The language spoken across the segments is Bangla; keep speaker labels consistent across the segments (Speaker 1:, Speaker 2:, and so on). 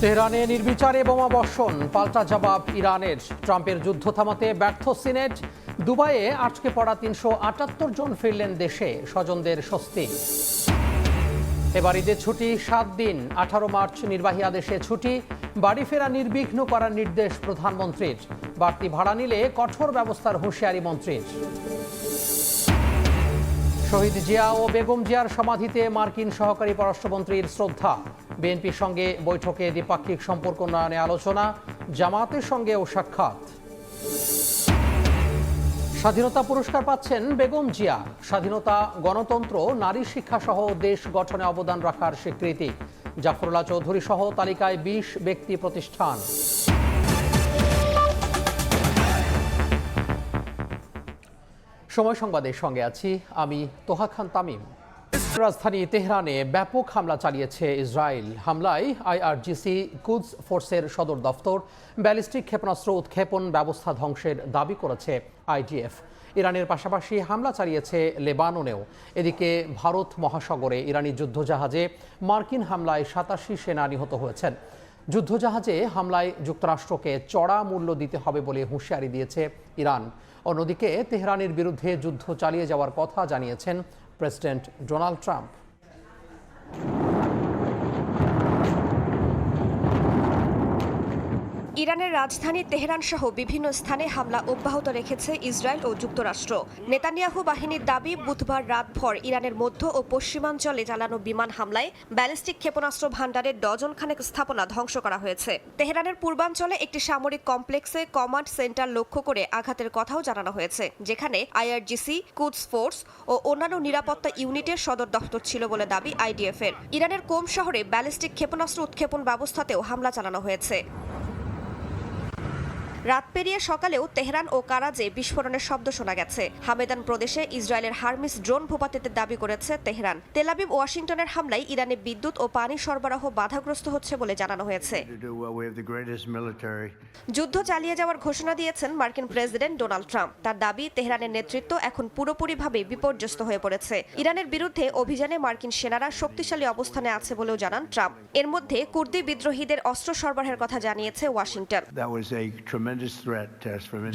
Speaker 1: তেহরানে নির্বিচারে বোমা বর্ষণ, পাল্টা জবাব ইরানের। ট্রাম্পের যুদ্ধ থামাতে ব্যর্থ সিনেট। দুবাইয়ে আটকে পড়া ৩৭৮ জন ফিরলেন দেশে, স্বজনদের স্বস্তি। এবার ঈদের ছুটি ৭ দিন, ১৮ মার্চ নির্বাহী আদেশে ছুটি। বাড়ি ফেরা নির্বিঘ্ন করার নির্দেশ প্রধানমন্ত্রীর। বাড়তি ভাড়া নিলে কঠোর ব্যবস্থার হুঁশিয়ারি মন্ত্রীর। শহীদ জিয়া ও বেগম জিয়ার সমাধিতে মার্কিন সহকারী পররাষ্ট্রমন্ত্রীর শ্রদ্ধা। বিএনপির সঙ্গে বৈঠকে দ্বিপাক্ষিক সম্পর্ক উন্নয়নে আলোচনা, জামায়াতের সঙ্গেও সাক্ষাৎ। স্বাধীনতা পুরস্কার পাচ্ছেন বেগম জিয়া। স্বাধীনতা, গণতন্ত্র, নারী শিক্ষা সহ দেশ গঠনে অবদান রাখার স্বীকৃতি। জাফরুল্লাহ চৌধুরী সহ তালিকায় ২০ ব্যক্তি প্রতিষ্ঠান। সময় সংবাদের সঙ্গে আছি আমি তোহা খান তামিম। রাজধানী তেহরানে ব্যাপক হামলা চালিয়েছে ইসরায়েল। হামলায় আইআরজিসি কুদস ফোর্সের সদর দফতর, ব্যালিস্টিক ক্ষেপণাস্ত্র উৎক্ষেপণ ব্যবস্থা ধ্বংসের দাবি করেছে আইডিএফ। ইরানের পাশাপাশি হামলা চালিয়েছে লেবাননেও। এদিকে ভারত মহাসাগরে ইরানি যুদ্ধজাহাজে মার্কিন হামলায় ৮৭ সেনা নিহত হয়েছেন। যুদ্ধজাহাজে হামলায় যুক্তরাষ্ট্রকে চড়া মূল্য দিতে হবে বলে হুঁশিয়ারি দিয়েছে ইরান। অন্যদিকে তেহরানের বিরুদ্ধে যুদ্ধ চালিয়ে যাওয়ার কথা জানিয়েছেন প্রেসিডেন্ট ডোনাল্ড ট্রাম্প।
Speaker 2: ইরানের রাজধানী তেহরান সহ বিভিন্ন স্থানে হামলা অব্যাহত রেখেছে ইসরায়েল ও যুক্তরাষ্ট্র। নেতানিয়াহু বাহিনীর দাবি, বুধবার রাতভর ইরানের মধ্য ও পশ্চিমাঞ্চলে চালানো বিমান হামলায় ব্যালিস্টিক ক্ষেপণাস্ত্র ভান্ডারের ডজন খানেক স্থাপনা ধ্বংস করা হয়েছে। তেহরানের পূর্বাঞ্চলে একটি সামরিক কমপ্লেক্সে কমান্ড সেন্টার লক্ষ্য করে আঘাতের কথাও জানানো হয়েছে, যেখানে আইআরজিসি, কুদস ফোর্স ও অন্যান্য নিরাপত্তা ইউনিটের সদর দফতর ছিল বলে দাবি আইডিএফ-এর। ইরানের কোম শহরে ব্যালিস্টিক ক্ষেপণাস্ত্র উৎক্ষেপণ ব্যবস্থাতেও হামলা চালানো হয়েছে। রাত পেরিয়ে সকালেও তেহরান ও কারাজে বিস্ফোরণের শব্দ শোনা গেছে। হামেদান প্রদেশে ইসরায়েলের হারমিস ড্রোন ভূপাতিতে দাবি করেছে তেহরান। তেল আবিব ওয়াশিংটনের হামলায় ইরানে বিদ্যুৎ ও পানি সরবরাহ বাধাগ্রস্ত হচ্ছে বলে জানানো হয়েছে। যুদ্ধ চালিয়ে যাওয়ার ঘোষণা দিয়েছেন মার্কিন প্রেসিডেন্ট ডোনাল্ড ট্রাম্প। তার দাবি, তেহরানের নেতৃত্ব এখন পুরোপুরিভাবে বিপর্যস্ত হয়ে পড়েছে। ইরানের বিরুদ্ধে অভিযানে মার্কিন সেনারা শক্তিশালী অবস্থানে আছে বলেও জানান ট্রাম্প। এর মধ্যে কুর্দি বিদ্রোহীদের অস্ত্র সরবরাহের কথা জানিয়েছে ওয়াশিংটন।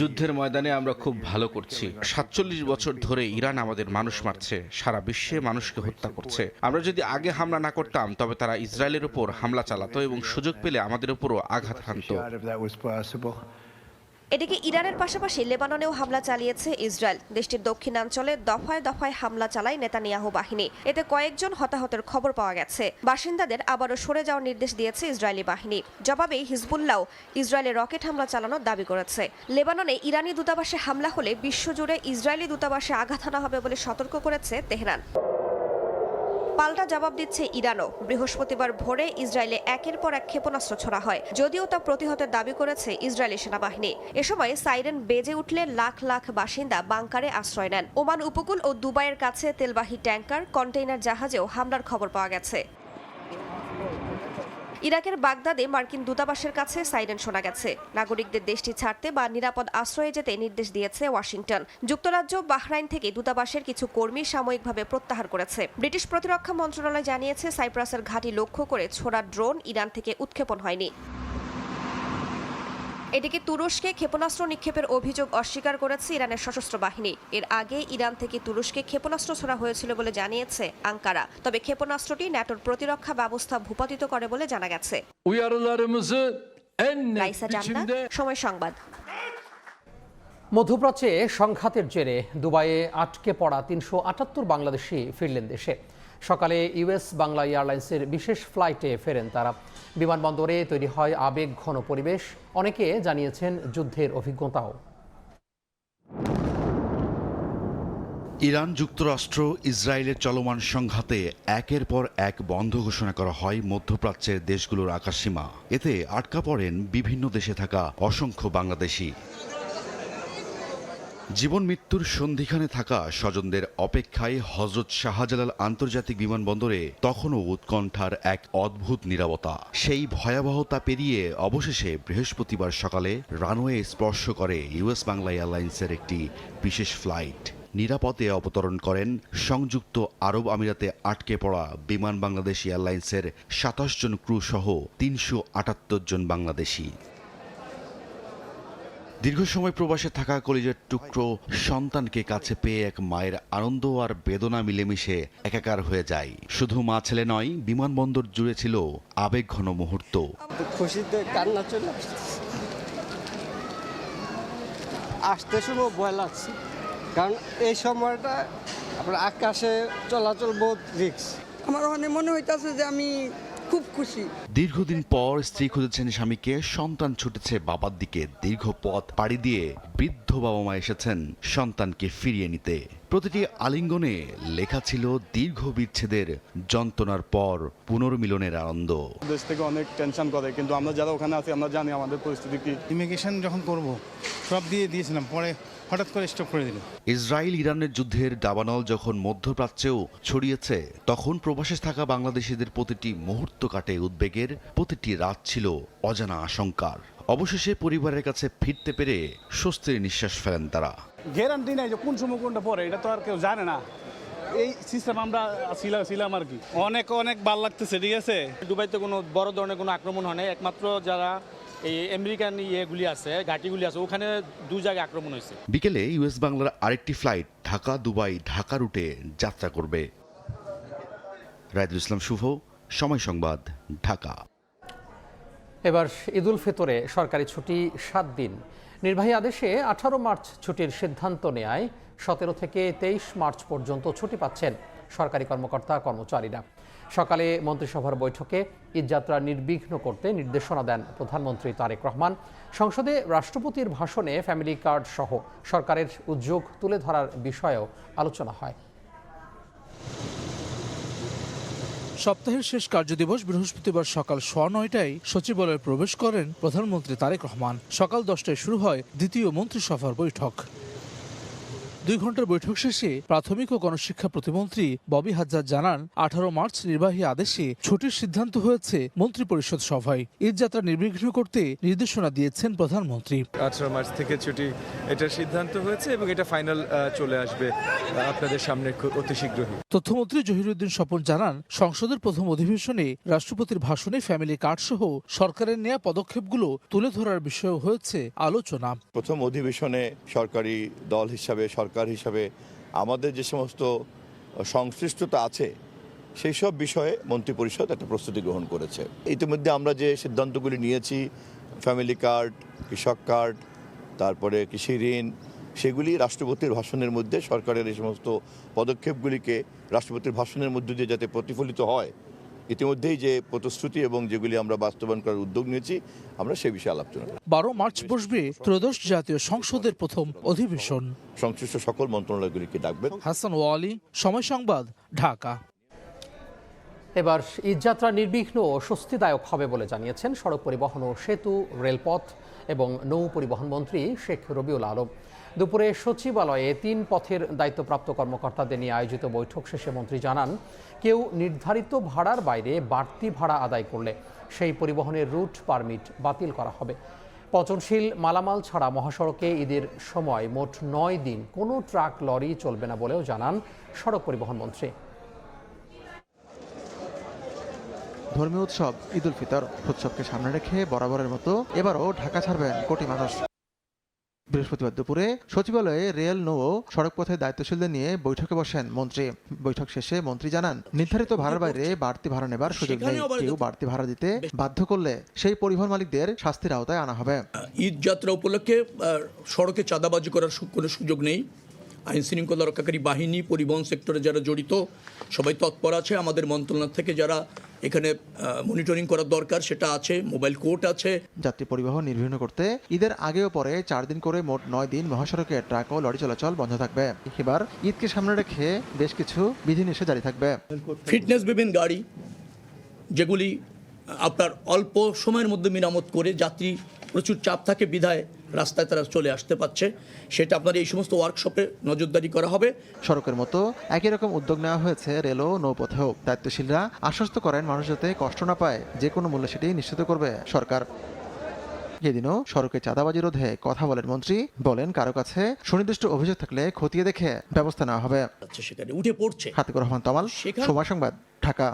Speaker 3: যুদ্ধের ময়দানে আমরা খুব ভালো করছি। ৪৭ বছর ধরে ইরান আমাদের মানুষ মারছে, সারা বিশ্বে মানুষকে হত্যা করছে। আমরা যদি আগে হামলা না করতাম তবে তারা ইসরায়েলের উপর হামলা চালাতো এবং সুযোগ পেলে আমাদের উপরও আঘাত হানতো।
Speaker 2: এদিকে ইরানের পাশাপাশি লেবাননেও হামলা চালিয়েছে ইসরায়েল। দেশটির দক্ষিণাঞ্চলে দফায় দফায় হামলা চালায় নেতানিয়াহু বাহিনী। এতে কয়েকজন হতাহতের খবর পাওয়া গেছে। বাসিন্দাদের আবারও সরে যাওয়ার নির্দেশ দিয়েছে ইসরায়েলি বাহিনী। জবাবে হিজবুল্লাহ ইসরায়েলে রকেট হামলা চালানোর দাবি করেছে। লেবাননে ইরানি দূতাবাসে হামলা হলে বিশ্বজুড়ে ইসরায়েলি দূতাবাসে আঘাত হানা হবে বলে সতর্ক করেছে তেহরান। পাল্টা জবাব দিচ্ছে ইরানও। বৃহস্পতিবার ভোরে ইসরায়েলে একের পর এক ক্ষেপণাস্ত্র ছোড়া হয়, যদিও তা প্রতিহতের দাবি করেছে ইসরায়েলি সেনাবাহিনী। এ সময় সাইরেন বেজে উঠলে লাখ লাখ বাসিন্দা বাংকারে আশ্রয় নেন। ওমান উপকূল ও দুবাইয়ের কাছে তেলবাহী ট্যাঙ্কার, কন্টেইনার জাহাজেও হামলার খবর পাওয়া গেছে। ইরাকের বাগদাদে মার্কিন দূতাবাসের কাছে সাইরেন শোনা গেছে। নাগরিকদের দেশটি ছাড়তে বা নিরাপদ আশ্রয়ে যেতে নির্দেশ দিয়েছে ওয়াশিংটন। যুক্তরাজ্য, বাহরাইন থেকে দূতাবাসের কিছু কর্মী সাময়িকভাবে প্রত্যাহার করেছে। ব্রিটিশ প্রতিরক্ষা মন্ত্রণালয় জানিয়েছে, সাইপ্রাসের ঘাঁটি লক্ষ্য করে ছোড়া ড্রোন ইরান থেকে উৎক্ষেপণ হয়নি। এদিকে তুরস্কে ক্ষেপণাস্ত্র নিক্ষেপের অভিযোগ অস্বীকার করেছে ইরানের সশস্ত্র বাহিনী। এর আগে ইরান থেকে তুরস্কে ক্ষেপণাস্ত্র ছোড়া হয়েছিল বলে জানিয়েছে আঙ্কারা। তবে ক্ষেপণাস্ত্রটি ন্যাটোর প্রতিরক্ষা ব্যবস্থা ভূপাতিত করে বলে জানা গেছে। সময় সংবাদ।
Speaker 1: মধ্যপ্রাচ্যে সংঘাতের জেরে দুবাইয়ে আটকে পড়া ৩৭৮ বাংলাদেশি ফিরলেন দেশে। সকালে ইউএস বাংলা এয়ারলাইন্সের বিশেষ ফ্লাইটে ফেরেন তারা। বিমানবন্দরে তৈরি হয় আবেগ ঘন পরিবেশ। অনেকে জানিয়েছেন যুদ্ধের অভিজ্ঞতাও।
Speaker 4: ইরান, যুক্তরাষ্ট্র, ইসরায়েলের চলমান সংঘাতে একের পর এক বন্ধ ঘোষণা করা হয় মধ্যপ্রাচ্যের দেশগুলোর আকাশসীমা। এতে আটকা পড়েন বিভিন্ন দেশে থাকা অসংখ্য বাংলাদেশি। জীবন মৃত্যুর সন্ধিখানে থাকা স্বজনদের অপেক্ষায় হযরত শাহজালাল আন্তর্জাতিক বিমানবন্দরে তখনও উৎকণ্ঠার এক অদ্ভুত নীরবতা। সেই ভয়াবহতা পেরিয়ে অবশেষে বৃহস্পতিবার সকালে রানওয়ে স্পর্শ করে ইউএস বাংলা এয়ারলাইন্সের একটি বিশেষ ফ্লাইট। নিরাপদে অবতরণ করেন সংযুক্ত আরব আমিরাতে আটকে পড়া বিমান বাংলাদেশ এয়ারলাইন্সের ২৭ জন ক্রু সহ ৩৭৮ জন বাংলাদেশি। দীর্ঘ সময় প্রবাসে থাকা কলিজার টুকরো সন্তানকে কাছে পেয়ে এক মায়ের আনন্দ আর বেদনা মিলেমিশে একাকার হয়ে যায়। শুধু মা ছেলে নয়, বিমানবন্দর জুড়ে ছিল আবেগঘন মুহূর্ত।
Speaker 5: খুশিতে কান্না চলে আসতে শুরু ভয় লাগছে, কারণ এই সময়টা আপনার আকাশে চলাচল বহুত রিস্ক।
Speaker 6: আমার মনে হইতাছে যে আমি খুব খুশি।
Speaker 4: দীর্ঘদিন পর স্ত্রী খুঁজেছেন স্বামীকে, সন্তান ছুটেছে বাবার দিকে। দীর্ঘ পথ পাড়ি দিয়ে বৃদ্ধ বাবা মা এসেছেন সন্তানকে ফিরিয়ে নিতে। প্রতিটি আলিঙ্গনে লেখা ছিল দীর্ঘ বিচ্ছেদের যন্ত্রণার পর পুনর্মিলনের আনন্দ।
Speaker 7: দেশ থেকে অনেক টেনশন করে, কিন্তু আমরা যারা ওখানে আছি আমরা জানি আমাদের পরিস্থিতি কি।
Speaker 8: ইমিগ্রেশন যখন করব সব দিয়েছিলাম, পরে হঠাৎ করে স্টপ করে দিল।
Speaker 4: ইসরায়েল ইরানের যুদ্ধের দাবানল যখন মধ্যপ্রাচ্যেও ছড়িয়েছে, তখন প্রবাসে থাকা বাংলাদেশিদের প্রতিটি মুহূর্ত কাটে উদ্বেগের, প্রতিটি রাত ছিল অজানা আশঙ্কার। অবশেষে পরিবারের কাছে ফিরতে পেরে স্বস্তির নিঃশ্বাস ফেলেন তারা।
Speaker 7: গ্যারান্টি নাই যে কোন সময় কোনটা পরে, এটা তো আর কেউ জানে না। এই সিস্টেম আমরা ছিলাম আর কি।
Speaker 9: অনেক অনেক ভালো লাগতেছে, ঠিক আছে। দুবাইতে কোনো বড় ধরনের কোনো আক্রমণ হয় না, একমাত্র যারা এই আমেরিকান ইয়েগুলি আছে, ঘাঁটিগুলি আছে, ওখানে দু জায়গায় আক্রমণ হয়েছে।
Speaker 4: বিকেলে ইউএস বাংলার আরেকটি ফ্লাইট ঢাকা দুবাই ঢাকা রুটে যাত্রা করবে। রায়দুল ইসলাম শুভ, সময় সংবাদ, ঢাকা।
Speaker 1: এবার ঈদুল ফিতরে সরকারি ছুটি 7 দিন। নির্বাহী আদেশে 18 মার্চ ছুটির সিদ্ধান্ত নেয় 17 থেকে 23 মার্চ পর্যন্ত ছুটি পাচ্ছেন সরকারি কর্মকর্তা কর্মচারীরা। সকালে মন্ত্রিসভার বৈঠকে ঈদযাত্রা নির্বিঘ্ন করতে নির্দেশনা দেন প্রধানমন্ত্রী তারেক রহমান। সংসদে রাষ্ট্রপতির ভাষণে ফ্যামিলি কার্ড সহ সরকারের উদ্যোগ তুলে ধরার বিষয়েও আলোচনা হয়।
Speaker 10: সপ্তাহের শেষ কার্যদিবস বৃহস্পতিবার সকাল 9:15টায় সচিবালয়ে প্রবেশ করেন প্রধানমন্ত্রী তারেক রহমান। সকাল 10টায় শুরু হয় দ্বিতীয় মন্ত্রিসভার বৈঠক। 2 ঘন্টার বৈঠক শেষে প্রাথমিক ও গণশিক্ষা প্রতিমন্ত্রী ববি হাজ্জাজ জানান, 18 মার্চ নির্বাহী আদেশে ছুটির সিদ্ধান্ত হয়েছে মন্ত্রিপরিষদ সভায়। ঈদযাত্রা নির্বিঘ্ন করতে নির্দেশনা দিয়েছেন প্রধানমন্ত্রী।
Speaker 11: 18 মার্চ থেকে ছুটি, এটার সিদ্ধান্ত হয়েছে এবং এটা ফাইনাল চলে আসবে আপনাদের সামনে অতি শীঘ্রই।
Speaker 10: তথ্যমন্ত্রী জহিরুদ্দিন স্বপন জানান, সংসদের প্রথম অধিবেশনে রাষ্ট্রপতির ভাষণে ফ্যামিলি কার্ড সহ সরকারের নেওয়া পদক্ষেপগুলো তুলে ধরার বিষয়ে হয়েছে আলোচনা।
Speaker 12: প্রথম অধিবেশনে সরকারি দল হিসাবে, সরকার হিসাবে আমাদের যে সমস্ত সংশ্লিষ্টতা আছে সেই সব বিষয়ে মন্ত্রিপরিষদ একটা প্রস্তুতি গ্রহণ করেছে। ইতিমধ্যে আমরা যে সিদ্ধান্তগুলি নিয়েছি, ফ্যামিলি কার্ড, কৃষক কার্ড, তারপরে কৃষি ঋণ, সেগুলি রাষ্ট্রপতির ভাষণের মধ্যে সরকারের এই সমস্ত পদক্ষেপগুলিকে রাষ্ট্রপতির ভাষণের মধ্যে দিয়ে যাতে প্রতিফলিত হয়, ইতিমধ্যেই যে প্রতিশ্রুতি এবং যেগুলি আমরা বাস্তবায়ন করার উদ্যোগ নিয়েছি, আমরা সে বিষয়ে আলোচনা করি।
Speaker 10: 12 মার্চ বসবে ত্রয়োদশ জাতীয় সংসদের প্রথম অধিবেশন।
Speaker 12: সংশ্লিষ্ট সকল মন্ত্রণালয়গুলিকে ডাকবেন।
Speaker 10: হাসান ওয়ালি, সময় সংবাদ, ঢাকা।
Speaker 1: এবার ঈদযাত্রা নির্বিঘ্ন ও স্বস্তিদায়ক হবে বলে জানিয়েছেন সড়ক পরিবহন ও সেতু, রেলপথ এবং নৌ পরিবহন মন্ত্রী শেখ রবিউল আলম। দুপুরে সচিবালয়ে 3 পথের দায়িত্বপ্রাপ্ত কর্মকর্তাদের নিয়ে আয়োজিত বৈঠক শেষে মন্ত্রী জানান, কেউ নির্ধারিত ভাড়ার বাইরে বাড়তি ভাড়া আদায় করলে সেই পরিবহনের রুট পারমিট বাতিল করা হবে। পচনশীল মালামাল ছাড়া মহাসড়কে ঈদের সময় মোট 9 দিন কোনো ট্রাক লরি চলবে না বলেও জানান সড়ক পরিবহন মন্ত্রী।
Speaker 13: ধর্মীয় উৎসব ঈদুল ফিতর উৎসবকে সামনে রেখে বরাবরের মতো এবারও ঢাকা ছাড়বেন কোটি মানুষ। বৃহস্পতিবার দুপুরে সচিবালয়ে রেল, নৌ ও সড়ক পথে দায়িত্বশীলদের নিয়ে বৈঠকে বসেন মন্ত্রী। বৈঠক শেষে মন্ত্রী জানান, নির্ধারিত ভাড়ার বাইরে বাড়তি ভাড়া নেবার সুযোগ নেই। কেউ বাড়তি ভাড়া দিতে বাধ্য করলে সেই পরিবহন মালিকদের শাস্তির আওতায় আনা হবে।
Speaker 14: ঈদ যাত্রা উপলক্ষে সড়কে চাঁদাবাজি করার কোনো সুযোগ নেই। আইন শৃঙ্খলা রক্ষাকারী বাহিনী, পরিবহন সেক্টরে যারা জড়িত সবাই তৎপর আছে। আমাদের মন্ত্রণালয় থেকে যারা এখানে মনিটরিং করার দরকার সেটা আছে, মোবাইল কোর্ট আছে।
Speaker 13: যাত্রী পরিবহন নির্বিঘ্ন করতে ঈদের আগেও পরে 4 দিন করে মোট 9 দিন মহাসড়কে ট্রাক ও লরি চলাচল বন্ধ থাকবে। এবার ঈদকে সামনে রেখে বেশ কিছু বিধিনিষেধ জারি থাকবে।
Speaker 14: ফিটনেস বিহীন গাড়ি যেগুলি আপনার অল্প সময়ের মধ্যে মেরামত করে যাত্রী প্রচুর চাপ থাকে বিধায় রাস্তায় তারা চলে আসতে পারছে, সেটা আপনার এই সমস্ত ওয়ার্কশপে নজরদারি করা হবে।
Speaker 13: সড়কের মতো একই রকম উদ্যোগ নেওয়া হয়েছে রেল ও নৌপথেও। দায়িত্বশীলরা আশ্বস্ত করেন, মানুষ যাতে কষ্ট না পায় যে কোনো মূল্যে সেটি নিশ্চিত করবে সরকার। এদিনও সড়কে চাঁদাবাজি রোধে কথা বলেন মন্ত্রী, বলেন কারো কাছে সুনির্দিষ্ট অভিযোগ থাকলে খতিয়ে দেখে ব্যবস্থা নেওয়া হবে।
Speaker 14: সেখানে উঠে পড়ছে।
Speaker 13: হাতিকুর রহমান তমাল, সময় সংবাদ, ঢাকা।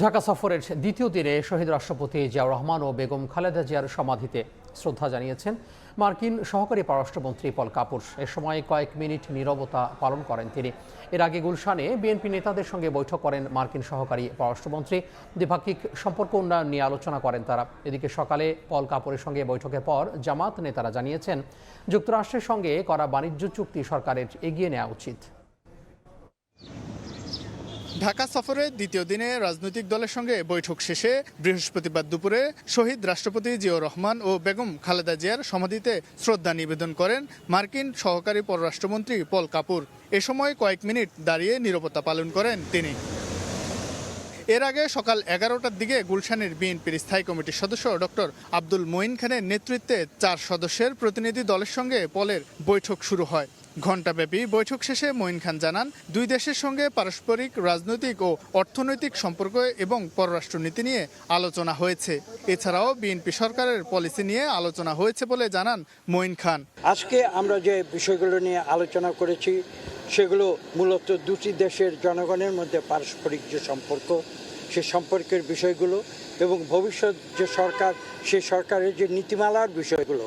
Speaker 1: ঢাকা সফরের দ্বিতীয় দিনে শহীদ রাষ্ট্রপতি জিয়াউর রহমান ও বেগম খালেদা জিয়ার সমাধিতে শ্রদ্ধা জানিয়েছেন মার্কিন সহকারী পররাষ্ট্রমন্ত্রী পল কাপুর। এ সময় কয়েক মিনিট নীরবতা পালন করেন তিনি। এর আগে গুলশানে বিএনপি নেতাদের সঙ্গে বৈঠক করেন মার্কিন সহকারী পররাষ্ট্রমন্ত্রী। দ্বিপাক্ষিক সম্পর্ক উন্নয়ন নিয়ে আলোচনা করেন তারা। এদিকে সকালে পল কাপুরের সঙ্গে বৈঠকের পর জামাত নেতারা জানিয়েছেন যুক্তরাষ্ট্রের সঙ্গে করা বাণিজ্য চুক্তি সরকারের এগিয়ে নেওয়া উচিত।
Speaker 15: ঢাকা সফরের দ্বিতীয় দিনে রাজনৈতিক দলের সঙ্গে বৈঠক শেষে বৃহস্পতিবার দুপুরে শহীদ রাষ্ট্রপতি জিয়াউর রহমান ও বেগম খালেদা জিয়ার সমাধিতে শ্রদ্ধা নিবেদন করেন মার্কিন সহকারী পররাষ্ট্রমন্ত্রী পল কাপুর। এ সময় কয়েক মিনিট দাঁড়িয়ে নীরবতা পালন করেন তিনি। এর আগে সকাল 11টার দিকে গুলশানের বিএনপির স্থায়ী কমিটির সদস্য ডক্টর আব্দুল মঈন খানের নেতৃত্বে 4 সদস্যের প্রতিনিধি দলের সঙ্গে পলের বৈঠক শুরু হয়। ঘণ্টাব্যাপী বৈঠক শেষে মঈন খান জানান, দুই দেশের সঙ্গে পারস্পরিক রাজনৈতিক ও অর্থনৈতিক সম্পর্ক এবং পররাষ্ট্রনীতি নিয়ে আলোচনা হয়েছে। এছাড়াও বিএনপি সরকারের পলিসি নিয়ে আলোচনা হয়েছে বলে জানান মঈন খান।
Speaker 16: আজকে আমরা যে বিষয়গুলো নিয়ে আলোচনা করেছি সেগুলো মূলত দুটি দেশের জনগণের মধ্যে পারস্পরিক যে সম্পর্ক, সে সম্পর্কের বিষয়গুলো এবং ভবিষ্যৎ যে সরকার, সেই সরকারের যে নীতিমালার বিষয়গুলো।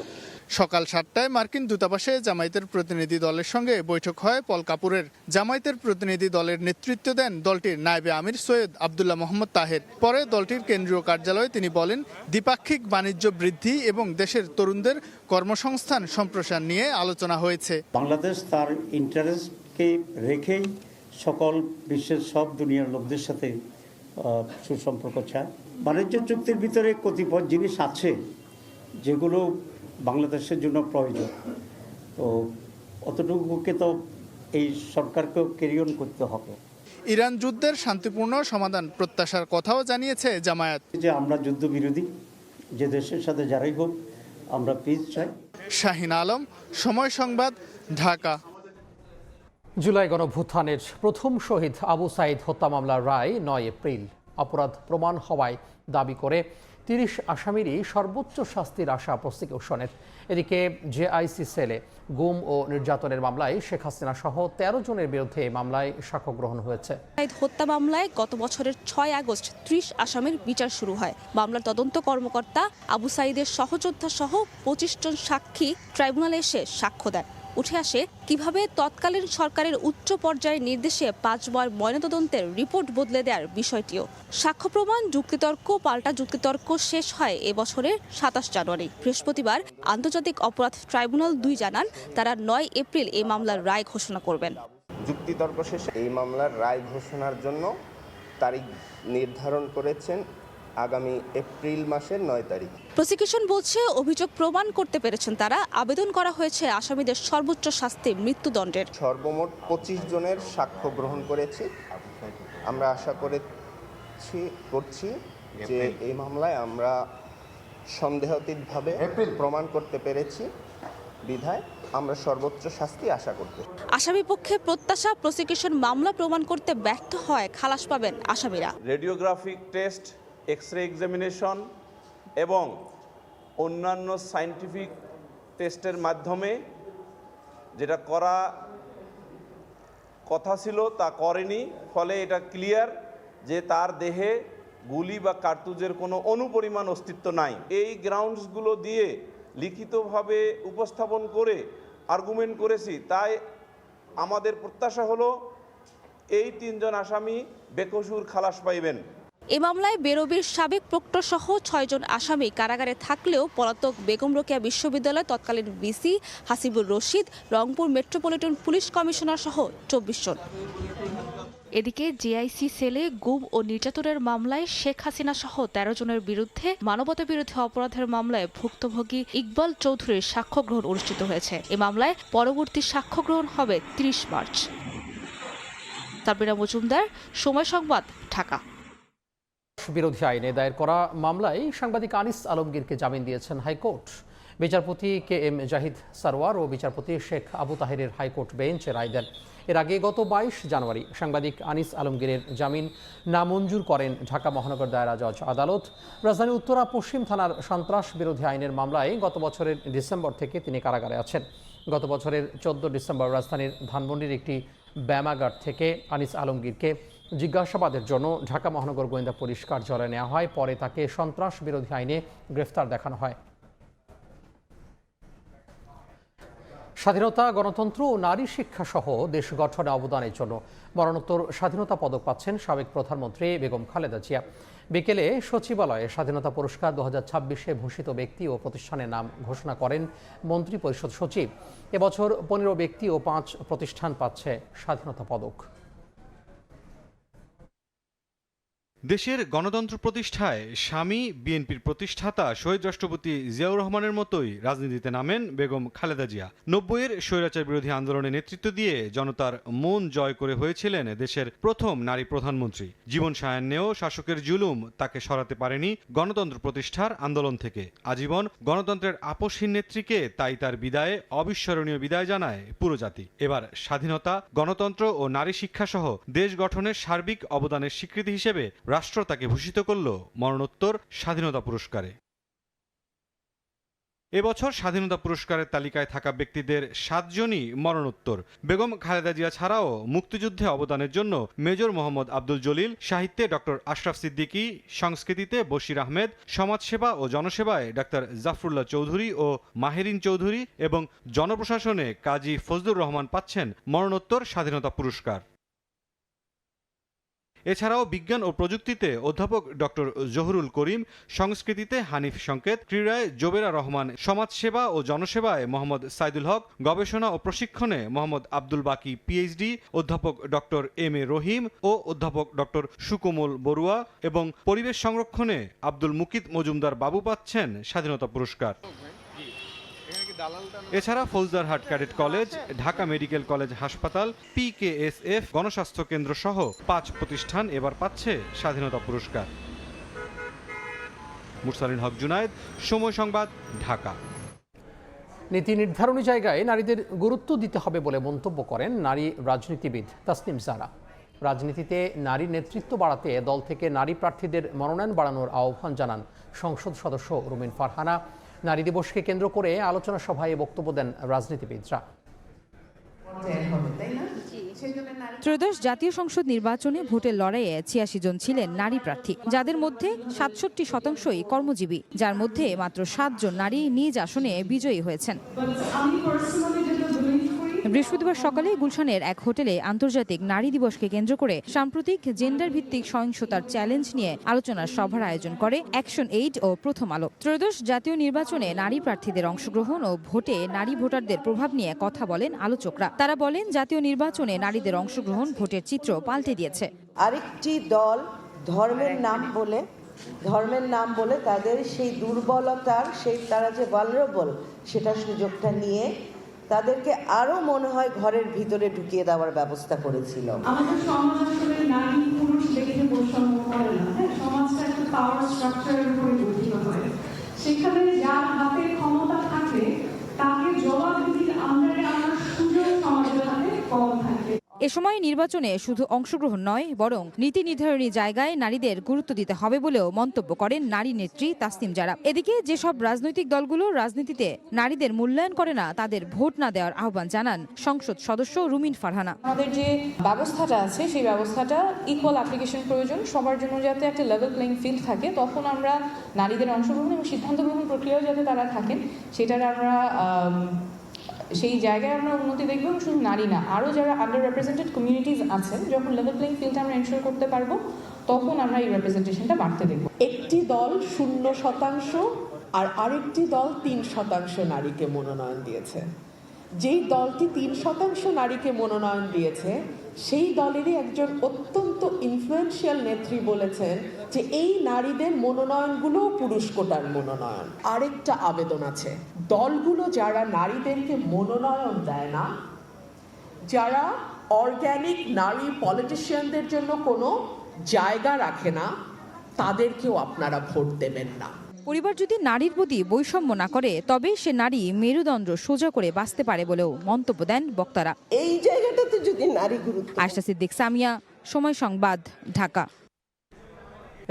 Speaker 15: সকাল 7টায় মার্কিন দূতাবাসে জামায়াতের প্রতিনিধি দলের সঙ্গে বৈঠক হয় পল কাপুরের। জামায়াতের প্রতিনিধি দলের নেতৃত্ব দেন দলটির নায়েবে আমির সৈয়দ আবদুল্লাহ মোহাম্মদ তাহের। পরে দলটির কেন্দ্রীয় কার্যালয়ে তিনি বলেন, দ্বিপাক্ষিক বাণিজ্য বৃদ্ধি এবং দেশের তরুণদের কর্মসংস্থান সম্প্রসারণ নিয়ে আলোচনা হয়েছে।
Speaker 17: বাংলাদেশ তার ইন্টারেস্টকে রেখেই সকল বিশ্বের সব দুনিয়ার লোকদের সাথে সুসম্পর্ক চায়। বাণিজ্য চুক্তির ভিতরে কতিপয় জিনিস আছে যেগুলো বাংলাদেশের জন্য প্রয়োজন, তো অতটুকুকে তো এই সরকারকেও ক্যারি অন করতে হবে।
Speaker 15: ইরান যুদ্ধের শান্তিপূর্ণ সমাধান প্রত্যাশার কথাও জানিয়েছে জামায়াত।
Speaker 17: যে আমরা যুদ্ধবিরোধী, যে দেশের সাথে যারাই হোক আমরা পিস চাই।
Speaker 15: শাহিন আলম, সময় সংবাদ, ঢাকা।
Speaker 1: জুলাই গণঅভ্যুত্থানের প্রথম শহীদ আবু সাইদ হত্যা মামলার রায় 9 এপ্রিল। অপরাধ প্রমাণ হওয়ায় দাবি করে 30 আসামিরই সর্বোচ্চ শাস্তির আশা প্রসিকিউশনের। এদিকে জেআইসি সেলে গুম ও নির্যাতনের মামলায় শেখ হাসিনা সহ 13 জনের বিরুদ্ধে মামলায় সাক্ষ্য গ্রহণ হয়েছে।
Speaker 18: হত্যা মামলায় গত বছরের 6 আগস্ট 30 আসামির বিচার শুরু হয়। মামলার তদন্ত কর্মকর্তা আবু সাইদের সহযোদ্ধা সহ 25 জন সাক্ষী ট্রাইব্যুনালে এসে সাক্ষ্য দেন। উঠে আসে কিভাবে তৎকালীন সরকারের উচ্চ পর্যায়ের নির্দেশে 5 বার ময়নাতদন্তের রিপোর্ট বদলে দেওয়ার বিষয়টিও। সাক্ষ্য প্রমাণ, যুক্তিতর্ক, পাল্টা যুক্তিতর্ক শেষ হয় এবছরের 27 জানুয়ারি। বৃহস্পতিবার আন্তর্জাতিক অপরাধ ট্রাইব্যুনাল 2 জানান তারা 9 এপ্রিল এই মামলার রায় ঘোষণা করবেন।
Speaker 19: যুক্তিতর্ক শেষে এই মামলার রায় ঘোষণার জন্য তারিখ নির্ধারণ করেছেন আগামী এপ্রিল মাসের 9 তারিখ।
Speaker 18: প্রসিকিউশন বলছে অভিযোগ প্রমাণ করতে পেরেছেন তারা। আবেদন করা হয়েছে আসামিদের সর্বোচ্চ শাস্তি মৃত্যুদণ্ডের।
Speaker 19: সর্বমোট 25 জনের সাক্ষ্য গ্রহণ করেছি। আমরা আশা করছি যে এই মামলায় আমরা সন্দেহাতীতভাবে প্রমাণ করতে পেরেছি বিধায় আমরা সর্বোচ্চ শাস্তি আশা করতে।
Speaker 18: আসামি পক্ষে প্রত্যাশা, প্রসিকিউশন মামলা প্রমাণ করতে ব্যর্থ হয় খালাস পাবেন আসামিরা।
Speaker 20: রেডিওগ্রাফিক টেস্ট, এক্সরে এক্সামিনেশন এবং অন্যান্য সায়েন্টিফিক টেস্টের মাধ্যমে যেটা করা কথা ছিল তা করেনি, ফলে এটা ক্লিয়ার যে তার দেহে গুলি বা কার্তুজের কোনো অনুপরিমাণ অস্তিত্ব নাই। এই গ্রাউন্ডসগুলো দিয়ে লিখিতভাবে উপস্থাপন করে আর্গুমেন্ট করেছি, তাই আমাদের প্রত্যাশা হলো এই 3 জন আসামি বেকসুর খালাস পাইবেন।
Speaker 18: এ মামলায় বেরোবির সাবেক প্রক্টর সহ 6 জন আসামি কারাগারে থাকলেও পলাতক বেগম রোকেয়া বিশ্ববিদ্যালয় তৎকালীন VC Hasibur Rashid, Rangpur metropolitan police commissioner সহ 24 জন। এদিকে জেআইসি সেলে গুম ও নির্যাতনের মামলায় শেখ হাসিনা সহ 13 জনের বিরুদ্ধে মানবতাবিরোধী অপরাধের মামলায় ভুক্তভোগী ইকবাল চৌধুরীর সাক্ষ্য গ্রহণ অনুষ্ঠিত হয়েছে। এ মামলায় পরবর্তী সাক্ষ্য গ্রহণ হবে 30 মার্চ। সাবরিনা মজুমদার, সময় সংবাদ, ঢাকা।
Speaker 1: বিরোধী আইনে দায়ের করা মামলায় সাংবাদিক আনিস আলমগীরকে জামিন দিয়েছেন হাইকোর্ট। বিচারপতি KM জাহিদ সারওয়ার ও বিচারপতি শেখ আবু তাহেরের হাইকোর্ট বেঞ্চ রায় দেন। এর আগে গত 22 জানুয়ারি সাংবাদিক আনিস আলমগীরের জামিন নামঞ্জুর করেন ঢাকা মহানগর দায়রা জজ আদালত। রাজধানী উত্তরা পশ্চিম থানার সন্ত্রাস বিরোধী আইনের মামলায় গত বছরের ডিসেম্বর থেকে তিনি কারাগারে আছেন। গত বছরের 14 ডিসেম্বর রাজধানীর ধানমন্ডির একটি ব্যায়ামাগার থেকে আনিস আলমগীরকে জিজ্ঞাসাবাদের জন্য ঢাকা মহানগর গোয়েন্দা পুলিশ কার্যালয়ে নেওয়া হয়। পরে তাকে সন্ত্রাস বিরোধী আইনে গ্রেফতার দেখানো হয়। স্বাধীনতা, গণতন্ত্র ও নারী শিক্ষা সহ দেশ গঠনে অবদানের জন্য মরণোত্তর স্বাধীনতা পদক পাচ্ছেন সাবেক প্রধানমন্ত্রী বেগম খালেদা জিয়া। বিকেলে সচিবালয়ে স্বাধীনতা পুরস্কার 2026-এ ভূষিত ব্যক্তি ও প্রতিষ্ঠানের নাম ঘোষণা করেন মন্ত্রিপরিষদ সচিব। এবছর 15 ব্যক্তি ও 5 প্রতিষ্ঠান পাচ্ছে স্বাধীনতা পদক।
Speaker 21: দেশের গণতন্ত্র প্রতিষ্ঠায় স্বামী বিএনপির প্রতিষ্ঠাতা শহীদ রাষ্ট্রপতি জিয়াউর রহমানের মতোই রাজনীতিতে নামেন বেগম খালেদা জিয়া। 90-এর স্বৈরাচার বিরোধী আন্দোলনে নেতৃত্ব দিয়ে জনতার মন জয় করে হয়েছিলেন দেশের প্রথম নারী প্রধানমন্ত্রী। জীবন সায়ান্নেও শাসকের জুলুম তাকে সরাতে পারেনি গণতন্ত্র প্রতিষ্ঠার আন্দোলন থেকে। আজীবন গণতন্ত্রের আপসহীন নেত্রীকে তাই তার বিদায়ে অবিস্মরণীয় বিদায় জানায় পুরো জাতি। এবার স্বাধীনতা, গণতন্ত্র ও নারী শিক্ষা সহ দেশ গঠনের সার্বিক অবদানের স্বীকৃতি হিসেবে রাষ্ট্র তাকে ভূষিত করল মরণোত্তর স্বাধীনতা পুরস্কারে। এবছর স্বাধীনতা পুরস্কারের তালিকায় থাকা ব্যক্তিদের 7 জনই মরণোত্তর। বেগম খালেদা জিয়া ছাড়াও মুক্তিযুদ্ধে অবদানের জন্য মেজর মোহাম্মদ আব্দুল জলিল, সাহিত্যে ডক্টর আশরাফ সিদ্দিকী, সংস্কৃতিতে বশির আহমেদ, সমাজসেবা ও জনসেবায় ডাক্তার জাফরুল্লাহ চৌধুরী ও মাহেরিন চৌধুরী এবং জনপ্রশাসনে কাজী ফজলুর রহমান পাচ্ছেন মরণোত্তর স্বাধীনতা পুরস্কার। এছাড়াও বিজ্ঞান ও প্রযুক্তিতে অধ্যাপক ডক্টর জহুরুল করিম, সংস্কৃতিতে হানিফ সংকেত, ক্রীড়ায় জোবেরা রহমান, সমাজসেবা ও জনসেবায় মোহাম্মদ সাইদুল হক, গবেষণা ও প্রশিক্ষণে মোহাম্মদ আব্দুল বাকি পিএইচডি, অধ্যাপক ডক্টর এম এ রহিম ও অধ্যাপক ডক্টর সুকোমল বড়ুয়া এবং পরিবেশ সংরক্ষণে আব্দুল মুকিত মজুমদার বাবু পাচ্ছেন স্বাধীনতা পুরস্কার। এছাড়া Faujdarhat cadet college, Dhaka medical college হাসপাতাল, PKSF গণস্বাস্থ্য কেন্দ্র সহ 5 প্রতিষ্ঠান এবার পাচ্ছে স্বাধীনতা পুরস্কার। মুরসালিন হক জুনায়েদ, সময় সংবাদ, ঢাকা।
Speaker 1: নীতি নির্ধারণী জায়গায় নারীদের গুরুত্ব দিতে হবে বলে মন্তব্য করেন নারী রাজনীতিবিদ তাসনিম জারা। রাজনীতিতে নারী নেতৃত্ব বাড়াতে দল থেকে নারী প্রার্থীদের মনোনয়ন বাড়ানোর আহ্বান জানান সংসদ সদস্য রুমিন ফারহানা। নারী দিবসকে কেন্দ্র করে আলোচনা সভায় বক্তব্য দেন রাজনীতিবিদরা।
Speaker 22: ত্রয়োদশ জাতীয় সংসদ নির্বাচনে ভোটের লড়াইয়ে 86 জন ছিলেন নারী প্রার্থী, যাদের মধ্যে 67% কর্মজীবী, যার মধ্যে মাত্র 7 জন নারী নিজ আসনে বিজয়ী হয়েছেন। বৃহস্পতিবার সকালে গুলশানের এক হোটেলে আন্তর্জাতিক নারী দিবসকে কেন্দ্র করে সাম্প্রতিক জেন্ডার ভিত্তিক সহিংসতার চ্যালেঞ্জ নিয়ে আলোচনার সভার আয়োজন করে অ্যাকশন এইড ও প্রথম আলো। ত্রয়োদশ জাতীয় নির্বাচনে নারী প্রার্থীদের অংশগ্রহণ ও ভোটে নারী ভোটারদের প্রভাব নিয়ে কথা বলেন আলোচকরা। তারা বলেন, জাতীয় নির্বাচনে নারীদের অংশগ্রহণ ভোটের চিত্র পাল্টে দিয়েছে।
Speaker 23: আরেকটি দল ধর্মের নাম বলে তাদের সেই দুর্বলতার, তারা যে ভালনারেবল সেটার সুযোগটা নিয়ে তাদেরকে আরো মনে হয় ঘরের ভিতরে ঢুকিয়ে দেওয়ার ব্যবস্থা করেছিল।
Speaker 24: আমাদের সমাজ আসলে নারী পুরুষ দেখে বৈষম্য করে না, সমাজটা একটা পাওয়ার স্ট্রাকচারের উপরে গঠিত হয়। সেখানে যার হাতে ক্ষমতা থাকে তাকে জবাবদিহির আন্ডারে আনার সুযোগ সমাজের হাতে কম থাকে।
Speaker 22: এ সময় নির্বাচনে শুধু অংশগ্রহণ নয়, বরং নীতি নির্ধারণী জায়গায় নারীদের গুরুত্ব দিতে হবে বলেও মন্তব্য করেন নারী নেত্রী তাসনিম জারা। এদিকে যেসব রাজনৈতিক দলগুলো রাজনীতিতে নারীদের মূল্যায়ন করে না, তাদের ভোট না দেওয়ার আহ্বান জানান সংসদ সদস্য রুমিন ফারহানা।
Speaker 25: আমাদের যে ব্যবস্থাটা আছে সেই ব্যবস্থাটা ইকুয়াল অ্যাপ্লিকেশন প্রয়োজন, সবার জন্য যাতে একটা লেভেল প্লেইং ফিল্ড থাকে, তখন আমরা নারীদের অংশগ্রহণ এবং সিদ্ধান্ত গ্রহণ প্রক্রিয়াও যাতে তারা থাকেন সেটার আমরা সেই জায়গায় আমরা উন্নতি দেখব। এবং শুধু নারী না, আরও যারা আন্ডার রিপ্রেজেন্টেড কমিউনিটিজ আছেন, যখন লেভেল প্লেইং ফিল্ডটা আমরা এনশিওর করতে পারবো তখন আমরা এই রিপ্রেজেন্টেশনটা বাড়তে দেখব।
Speaker 26: একটি দল 0% আর আরেকটি দল 3% নারীকে মনোনয়ন দিয়েছে। যেই দলটি 3% নারীকে মনোনয়ন দিয়েছে সেই দলেরই একজন অত্যন্ত ইনফ্লুয়েন্সিয়াল নেত্রী বলেছেন যে এই নারীদের মনোনয়নগুলো পুরুষ কোটার মনোনয়ন। আরেকটা আবেদন আছে, দলগুলো যারা নারীদেরকে মনোনয়ন দেয় না, যারা অর্গানিক নারী পলিটিশিয়ানদের জন্য কোনো জায়গা রাখে না, তাদেরকেও আপনারা ভোট দেবেন না।
Speaker 22: পরিবার যদি নারীর প্রতি বৈষম্য না করে তবে সে নারী মেরুদণ্ড সোজা করে বাঁচতে পারে বলেও মন্তব্য দেন বক্তারা।
Speaker 23: এই জায়গাটাতে যদি নারী গুরুত্ব।
Speaker 22: আয়েশা সিদ্দিক সামিয়া, সময় সংবাদ, ঢাকা।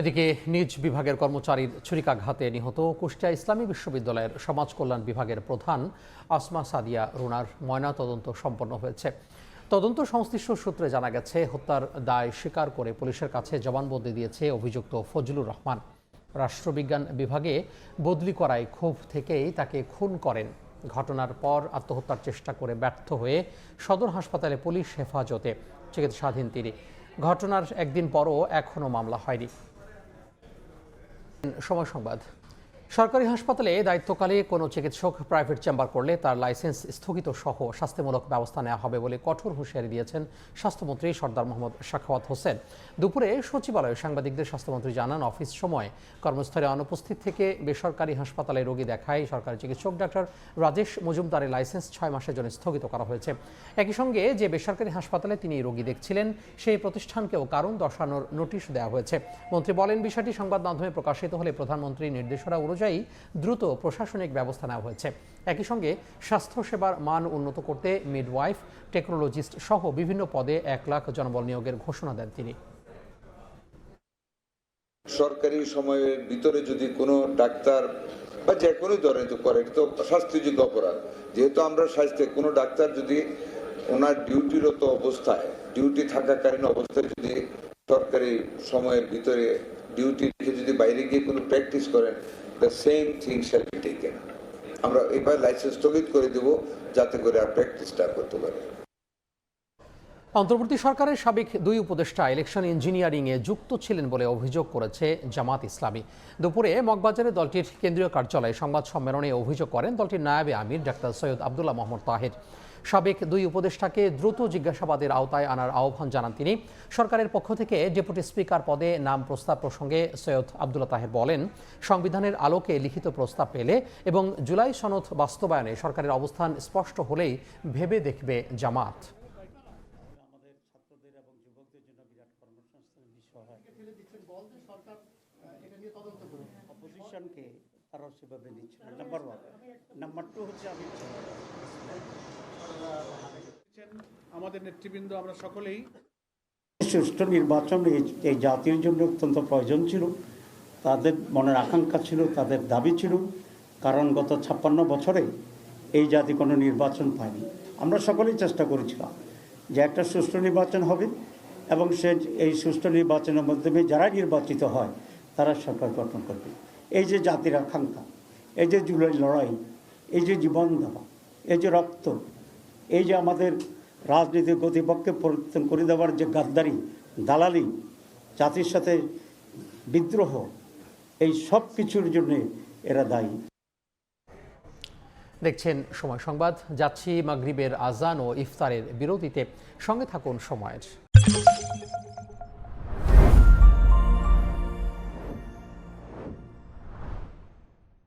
Speaker 1: এদিকে নিজ বিভাগের কর্মচারীর ছুরিকাঘাতে নিহত কুষ্টিয়া ইসলামী বিশ্ববিদ্যালয়ের সমাজ কল্যাণ বিভাগের প্রধান আসমা সাদিয়া রুনার ময়নাতদন্ত সম্পন্ন হয়েছে। তদন্ত সংশ্লিষ্ট সূত্রে জানা গেছে, হত্যার দায় স্বীকার করে পুলিশের কাছে জবানবন্দি দিয়েছে অভিযুক্ত ফজলুর রহমান। রাষ্ট্রবিজ্ঞান বিভাগে বদলি করায় ক্ষোভ থেকেই তাকে খুন করেন। ঘটনার পর আত্মহত্যার চেষ্টা করে ব্যর্থ হয়ে সদর হাসপাতালে পুলিশ হেফাজতে চিকিৎসাধীন তিনি। ঘটনার একদিন পরও এখনও মামলা হয়নি। সময় সংবাদ। সরকারি হাসপাতালে দায়িত্বকালে কোনো চিকিৎসক প্রাইভেট চেম্বার করলে তার লাইসেন্স স্থগিত সহ শাস্তিমূলক ব্যবস্থা নেওয়া হবে বলে কঠোর হুঁশিয়ারি দিয়েছেন স্বাস্থ্যমন্ত্রী সরদার মোহাম্মদ সাখাওয়াত হোসেন। দুপুরে সচিবালয়ে সাংবাদিকদের স্বাস্থ্যমন্ত্রী জানান, অফিস সময় কর্মস্থলে অনুপস্থিত থেকে বেসরকারি হাসপাতালে রোগী দেখায় সরকারি চিকিৎসক ডাক্তার রাজেশ মজুমদারের লাইসেন্স 6 মাসের জন্য স্থগিত করা হয়েছে। একই সঙ্গে যে বেসরকারি হাসপাতালে তিনি রোগী দেখছিলেন সেই প্রতিষ্ঠানকেও কারণ দর্শানোর নোটিশ দেওয়া হয়েছে। মন্ত্রী বলেন, বিষয়টি সংবাদ মাধ্যমে প্রকাশিত হলে প্রধানমন্ত্রীর নির্দেশনা অনুযায়ী দ্রুত প্রশাসনিক ব্যবস্থা নেওয়া হয়েছে। একই সঙ্গে স্বাস্থ্যসেবার মান উন্নত করতে মিডওয়াইফ, টেকনোলজিস্ট সহ বিভিন্ন পদে 1 লাখ জনবল নিয়োগের ঘোষণা দেন তিনি।
Speaker 2: সরকারি সময়ের ভিতরে যদি কোনো ডাক্তার বা যে কোনো ধরনের করে, তো শাস্তিযোগ্য অপরাধ। যেহেতু আমরা স্বাস্থ্যে কোনো ডাক্তার যদি ওনার ডিউটিরত অবস্থায়, ডিউটি থাকাকালীন অবস্থায় যদি সরকারি সময়ের ভিতরে ডিউটি রেখে যদি বাইরে গিয়ে কোনো প্র্যাকটিস করেন, the same thing shall be taken. আমরা এবার লাইসেন্স স্থগিত করে দেব যাতে করে আর প্র্যাকটিসটা করতে পারে।
Speaker 1: অন্তর্বর্তী সরকারের সাবেক 2 উপদেষ্টা ইলেকশন ইঞ্জিনিয়ারিংয়ে যুক্ত ছিলেন বলে অভিযোগ করেছে জামাত ইসলামী। দুপুরে মগবাজারে দলটির কেন্দ্রীয় কার্যালয়ে সংবাদ সম্মেলনে অভিযোগ করেন দলটির নায়েবে আমির ডাক্তার সৈয়দ আব্দুল্লাহ মোহাম্মদ তাহের। সাবেক 2 উপদেষ্টাকে দ্রুত জিজ্ঞাসাবাদের আওতায় আনার আহ্বান জানান তিনি। সরকারের পক্ষ থেকে ডেপুটি স্পিকার পদে নাম প্রস্তাব প্রসঙ্গে সৈয়দ আব্দুল্লাহ তাহের বলেন, সংবিধানের আলোকে লিখিত প্রস্তাব পেলে এবং জুলাই সনদ বাস্তবায়নে সরকারের অবস্থান স্পষ্ট হলেই ভেবে দেখবে জামাত।
Speaker 3: আমাদের নেতৃবৃন্দ আমরা সকলেই
Speaker 17: সুষ্ঠু নির্বাচন এই জাতির জন্য অত্যন্ত প্রয়োজন ছিল, তাদের মনের আকাঙ্ক্ষা ছিল, তাদের দাবি ছিল, কারণ গত 56 বছরে এই জাতি কোনো নির্বাচন পায়নি। আমরা সকলেই চেষ্টা করেছিলাম যে একটা সুষ্ঠু নির্বাচন হবে এবং এই সুষ্ঠু নির্বাচনের মাধ্যমে যারা নির্বাচিত হয় তারা সরকার গঠন করবে। এই যে জাতির আকাঙ্ক্ষা, এই যে জুলাই লড়াই, এই যে জীবন দেওয়া, এই যে রক্ত, এই যে আমাদের রাজনীতির গতিপক্ষে পরিবর্তন করে দেওয়ার যে গাদ্দারি, দালালি, জাতির সাথে বিদ্রোহ, এই সব কিছুর জন্য এরা দায়ী।
Speaker 1: দেখছেন সময় সংবাদ। যাচ্ছি মাগরিবের আজান ও ইফতারের বিরতিতে, সঙ্গে থাকুন সময়ের।